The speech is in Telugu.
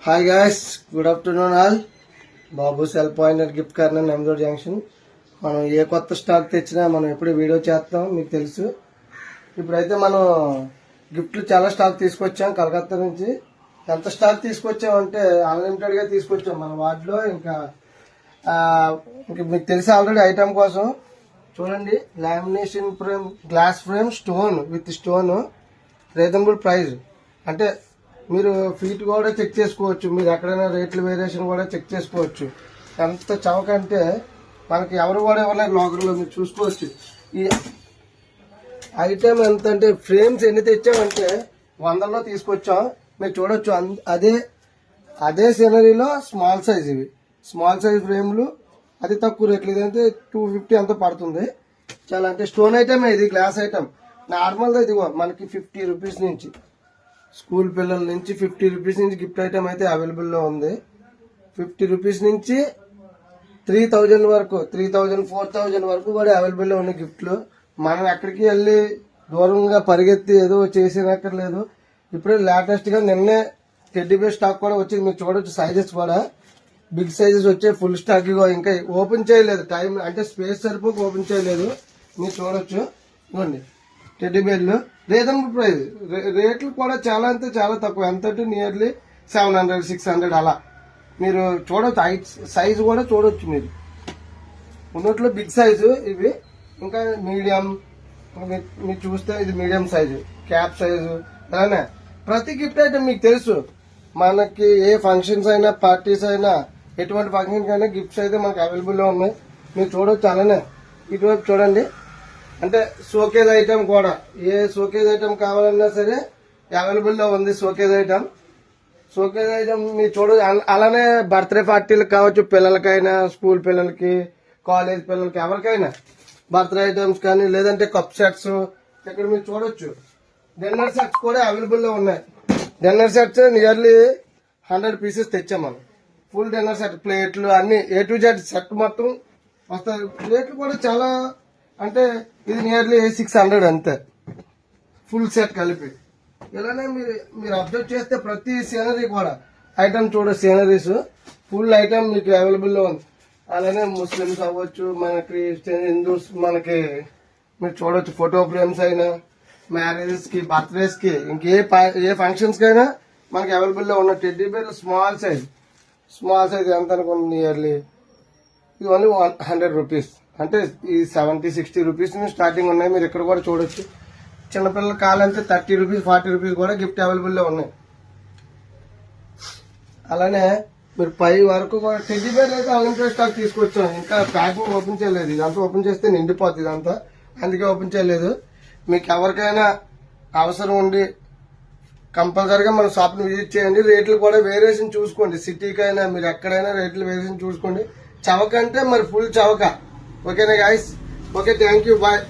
Hi guys, good afternoon all. Babu cell point and gift corner, నెమ్దోడ్ జంక్షన్. మనం ఏ కొత్త స్టాక్ తెచ్చినా మనం ఎప్పుడు వీడియో చేస్తాం, మీకు తెలుసు. ఇప్పుడైతే మనం గిఫ్ట్లు చాలా స్టాక్ తీసుకొచ్చాం కలకత్తా నుంచి. ఎంత స్టాక్ తీసుకొచ్చామంటే అన్లిమిటెడ్గా తీసుకొచ్చాం మన వార్డులో. ఇంకా మీకు తెలిసి ఆల్రెడీ ఐటమ్ కోసం చూడండి, lamination frame, glass frame, stone with stone, reasonable price. అంటే మీరు ఫీట్ కూడా చెక్ చేసుకోవచ్చు, మీరు ఎక్కడైనా రేట్ల వేరియేషన్ కూడా చెక్ చేసుకోవచ్చు. ఎంత చవక అంటే మనకి ఎవరు కూడా ఇవ్వలేదు లోకల్లో, మీరు చూసుకోవచ్చు. ఈ ఐటమ్ ఎంత అంటే ఫ్రేమ్స్ ఎన్ని తెచ్చామంటే 100లో తీసుకొచ్చాం, మీరు చూడొచ్చు. అదే సీనరీలో స్మాల్ సైజ్, ఇవి స్మాల్ సైజ్ ఫ్రేమ్లు, అది తక్కువ రేట్లు. ఇదంటే 250 అంతా పడుతుంది. చాలా అంటే స్టోన్ ఐటమ్, ఇది గ్లాస్ ఐటమ్. నార్మల్గా ఇది మనకి 50 రూపీస్ నుంచి, స్కూల్ పిల్లల నుంచి 50 రూపీస్ నుంచి గిఫ్ట్ ఐటమ్ అయితే అవైలబుల్లో ఉంది. 50 రూపీస్ నుంచి 3000 వరకు, 3000, 4000 వరకు కూడా అవైలబుల్లో ఉన్నాయి గిఫ్ట్లు. మనం ఎక్కడికి వెళ్ళి దూరంగా పరిగెత్తి ఏదో చేసేనక్కర్లేదు. ఇప్పుడే లేటెస్ట్గా నిన్నే టెడ్డీ బేర్ స్టాక్ కూడా వచ్చింది, మీరు చూడొచ్చు. సైజెస్ కూడా బిగ్ సైజెస్ వచ్చే, ఫుల్ స్టాక్. ఇంకా ఓపెన్ చేయలేదు, టైం అంటే స్పేస్ సరిపోక ఓపెన్ చేయలేదు, మీరు చూడొచ్చు. ఇవ్వండి టెడ్డీ బేర్లు, రీజనబుల్ ప్రైస్. రేట్లు కూడా చాలా అంటే చాలా తక్కువ, ఎంత అంటే నియర్లీ 700, 600 అలా. మీరు చూడొచ్చు, సైజు కూడా చూడొచ్చు. మీరు ఉన్నట్లో బిగ్ సైజు ఇవి, ఇంకా మీడియం. మీరు చూస్తే ఇది మీడియం సైజు, క్యాప్ సైజు. అలానే ప్రతి గిఫ్ట్ ఐటమ్ మీకు తెలుసు, మనకి ఏ ఫంక్షన్స్ అయినా, పార్టీస్ అయినా, ఎటువంటి ఫంక్షన్స్ అయినా గిఫ్ట్స్ అయితే మనకి అవైలబుల్లో ఉన్నాయి, మీరు చూడొచ్చు. అలానే ఇటువైపు చూడండి, అంటే షోకేజ్ ఐటమ్ కూడా, ఏ షోకేజ్ ఐటమ్ కావాలన్నా సరే అవైలబుల్లో ఉంది. షోకేజ్ ఐటమ్ మీరు చూడదు. అలానే బర్త్డే పార్టీలకు కావచ్చు, పిల్లలకైనా, స్కూల్ పిల్లలకి, కాలేజ్ పిల్లలకి, ఎవరికైనా బర్త్డే ఐటమ్స్ కానీ, లేదంటే కప్ సెట్స్ ఇక్కడ మీరు చూడొచ్చు. డిన్నర్ సెట్స్ కూడా అవైలబుల్లో ఉన్నాయి. డిన్నర్ సెట్స్ నియర్లీ 100 పీసెస్ తెచ్చాం మనం. ఫుల్ డిన్నర్ సెట్, ప్లేట్లు అన్ని A to Z సెట్ మొత్తం వస్తాయి. ప్లేట్లు కూడా చాలా అంటే ఇది నియర్లీ 600 అంతే, ఫుల్ సెట్ కలిపి. ఇలానే మీరు అబ్జర్వ్ చేస్తే ప్రతి సీనరీ కూడా ఐటమ్ సీనరీస్ ఫుల్ ఐటమ్ మీకు అవైలబుల్లో ఉంది. అలానే ముస్లిమ్స్ అవ్వచ్చు, మన క్రిస్టియన్, హిందూస్, మనకి మీరు చూడొచ్చు. ఫోటో ఫ్రేమ్స్ అయినా, మ్యారేజెస్ కి, బర్త్డేస్ కి, ఏ ఫంక్షన్స్ కైనా మనకి అవైలబుల్లో ఉన్న టెడ్డీ బేర్ స్మాల్ సైజ్ ఎంత అనుకోండి, నియర్లీ ఇది ఓన్లీ 100 రూపీస్. అంటే ఈ 70-60 రూపీస్ నుంచి స్టార్టింగ్ ఉన్నాయి, మీరు ఇక్కడ కూడా చూడొచ్చు. చిన్నపిల్లల కావాలంటే 30 రూపీస్, 40 రూపీస్ కూడా గిఫ్ట్ అవైలబుల్లో ఉన్నాయి. అలానే మీరు పై వరకు కూడా టెడ్డీ బేర్ అయితే అన్లిమిటెడ్ స్టాక్ తీసుకొచ్చాం. ఇంకా ప్యాకింగ్ ఓపెన్ చేయలేదు, ఇదంతా ఓపెన్ చేస్తే నిండిపోతుంది ఇదంతా, అందుకే ఓపెన్ చేయలేదు. మీకు ఎవరికైనా అవసరం ఉండి కంపల్సరీగా మన షాప్ని విజిట్ చేయండి. రేట్లు కూడా వేరియేషన్ చూసుకోండి, సిటీకైనా మీరు ఎక్కడైనా రేట్లు వేరియేషన్ చూసుకోండి. చవక అంటే మరి ఫుల్ చవక. ఓకేనా guys? Okay, thank you, bye.